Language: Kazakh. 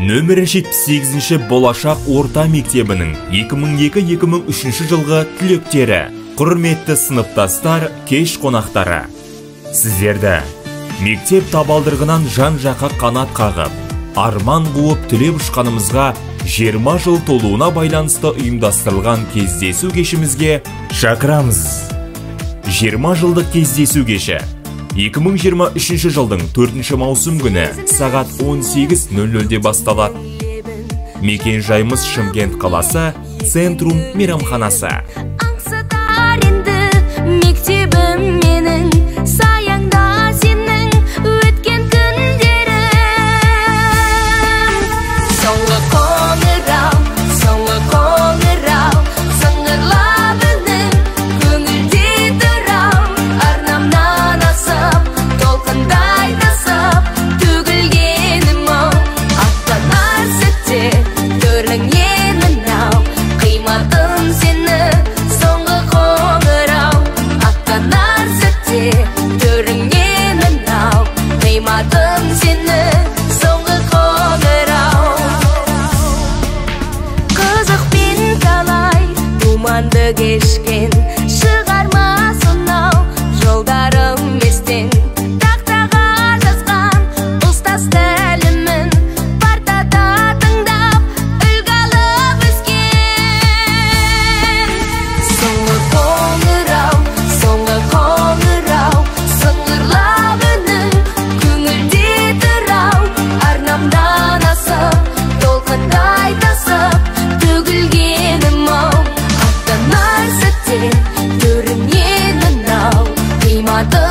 Нөмірі 78-ші Болашақ орта мектебінің 2002-2003 жылғы түлектері, құрметті сыныптастар, кеш қонақтары. Сіздерді мектеп табалдырғынан жан-жаққа қанат қағып, арман қуып түлеп ұшқанымызға 20 жыл толуына байланысты ұйымдастырылған кездесу кешімізге шақырамыз. 20 жылдық кездесу кеші 2023 жылдың 4 маусым күні сағат 18:00-де басталады. Мекен жайымыз Шымкент қаласы, Центрум мейрамханасы. Geçken çıkarmasın av yoldarım естен тақтаға жазған ұстаз тәлімін партада тыңдап үлгі алып өскен. Соңғы қоңырау сыңғырлап үнің көңілде тұрау арнамдан асып толқындай тасып төгілгенім ау. Görünmeyen mınao, kıymadı